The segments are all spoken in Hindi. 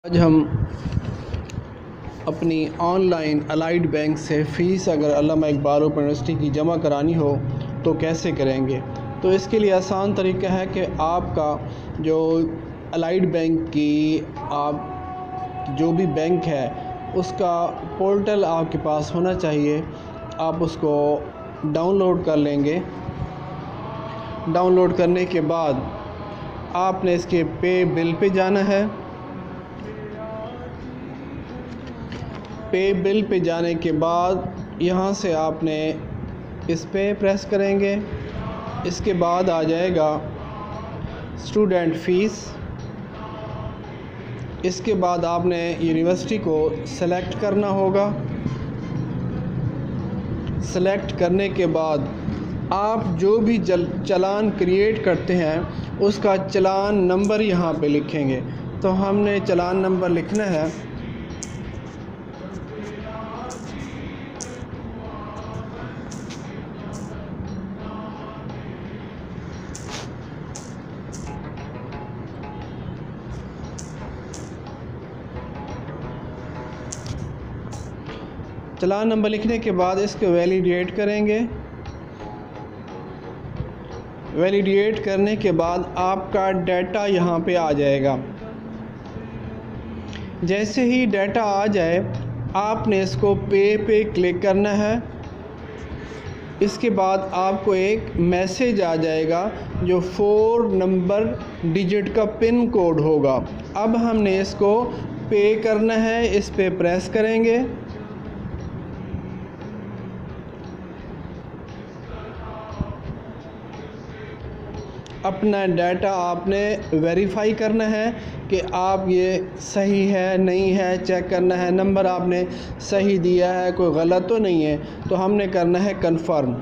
आज हम अपनी ऑनलाइन अलाइड बैंक से फ़ीस अगर अल्लामा इकबाल ओपन यूनिवर्सिटी की जमा करानी हो तो कैसे करेंगे। तो इसके लिए आसान तरीका है कि आपका जो अलाइड बैंक की आप जो भी बैंक है उसका पोर्टल आपके पास होना चाहिए। आप उसको डाउनलोड कर लेंगे। डाउनलोड करने के बाद आपने इसके पे बिल पे जाना है। पे बिल पे जाने के बाद यहाँ से आपने इस पे प्रेस करेंगे। इसके बाद आ जाएगा स्टूडेंट फ़ीस। इसके बाद आपने यूनिवर्सिटी को सेलेक्ट करना होगा। सेलेक्ट करने के बाद आप जो भी चालान क्रिएट करते हैं उसका चालान नंबर यहाँ पे लिखेंगे। तो हमने चालान नंबर लिखना है। चालान नंबर लिखने के बाद इसको वैलिडेट करेंगे। वैलिडेट करने के बाद आपका डाटा यहाँ पे आ जाएगा। जैसे ही डाटा आ जाए आपने इसको पे क्लिक करना है। इसके बाद आपको एक मैसेज आ जाएगा जो 4 नंबर डिजिट का पिन कोड होगा। अब हमने इसको पे करना है। इस पे प्रेस करेंगे। अपना डाटा आपने वेरीफाई करना है कि आप ये सही है नहीं है, चेक करना है। नंबर आपने सही दिया है, कोई गलत तो नहीं है। तो हमने करना है कंफर्म।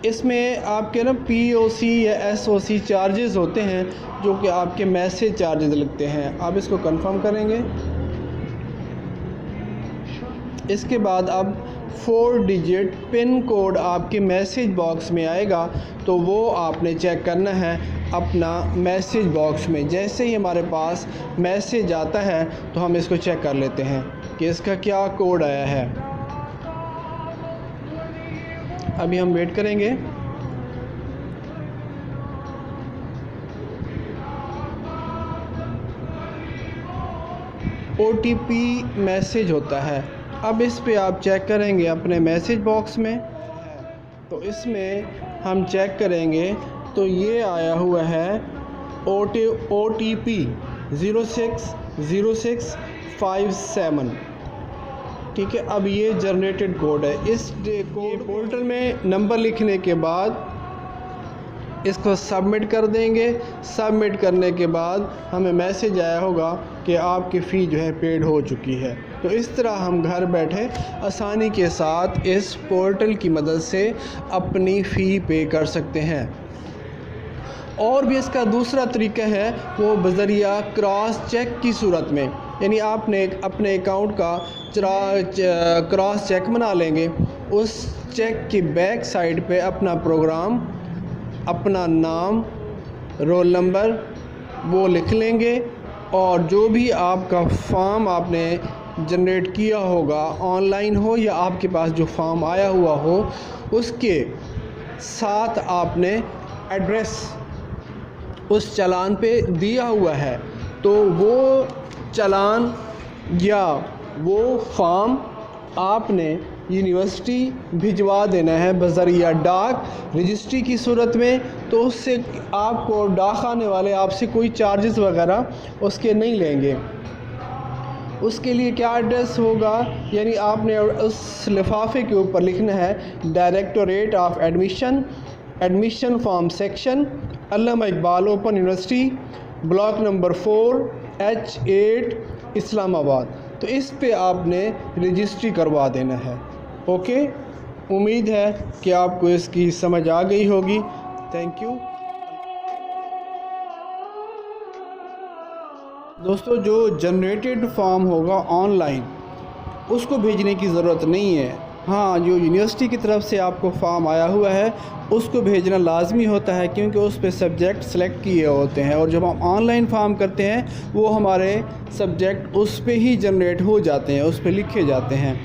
इसमें आपके ना POC या SOC चार्जेस होते हैं जो कि आपके मैसेज चार्जेस लगते हैं। आप इसको कंफर्म करेंगे। इसके बाद अब 4 डिजिट पिन कोड आपके मैसेज बॉक्स में आएगा। तो वो आपने चेक करना है अपना मैसेज बॉक्स में। जैसे ही हमारे पास मैसेज आता है तो हम इसको चेक कर लेते हैं कि इसका क्या कोड आया है। अभी हम वेट करेंगे। OTP मैसेज होता है। अब इस पे आप चेक करेंगे अपने मैसेज बॉक्स में। तो इसमें हम चेक करेंगे तो ये आया हुआ है OTP 060657। ठीक है। अब ये जनरेटेड कोड है। इस कोड पोर्टल में नंबर लिखने के बाद इसको सबमिट कर देंगे। सबमिट करने के बाद हमें मैसेज आया होगा कि आपकी फ़ी जो है पेड हो चुकी है। तो इस तरह हम घर बैठे आसानी के साथ इस पोर्टल की मदद से अपनी फ़ी पे कर सकते हैं। और भी इसका दूसरा तरीका है वो बज़रिया क्रॉस चेक की सूरत में, यानी आपने अपने अकाउंट का क्रॉस चेक बना लेंगे। उस चेक की बैक साइड पे अपना प्रोग्राम, अपना नाम, रोल नंबर वो लिख लेंगे और जो भी आपका फॉर्म आपने जनरेट किया होगा, ऑनलाइन हो या आपके पास जो फॉर्म आया हुआ हो, उसके साथ आपने एड्रेस उस चालान पे दिया हुआ है। तो वो चालान या वो फॉर्म आपने यूनिवर्सिटी भिजवा देना है बज़रिया डाक रजिस्ट्री की सूरत में। तो उससे आपको डाक आने वाले आपसे कोई चार्जेस वगैरह उसके नहीं लेंगे। उसके लिए क्या एड्रेस होगा, यानी आपने उस लिफाफे के ऊपर लिखना है directorate of admission, admission form section, Allama Iqbal open university, block number 4 H8 Islamabad. तो इस पे आपने रजिस्ट्री करवा देना है। ओके। उम्मीद है कि आपको इसकी समझ आ गई होगी। थैंक यू दोस्तों। जो जनरेटेड फॉर्म होगा ऑनलाइन उसको भेजने की ज़रूरत नहीं है। हाँ, जो यूनिवर्सिटी की तरफ से आपको फॉर्म आया हुआ है उसको भेजना लाजमी होता है, क्योंकि उस पे सब्जेक्ट सेलेक्ट किए होते हैं, और जब हम ऑनलाइन फॉर्म करते हैं वो हमारे सब्जेक्ट उस पे ही जनरेट हो जाते हैं, उस पे लिखे जाते हैं।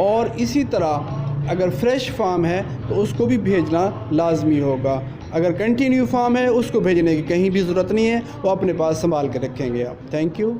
और इसी तरह अगर फ्रेश फॉर्म है तो उसको भी भेजना लाजमी होगा। अगर कंटिन्यू फॉर्म है उसको भेजने की कहीं भी ज़रूरत नहीं है, वो अपने पास संभाल के रखेंगे आप। Thank you.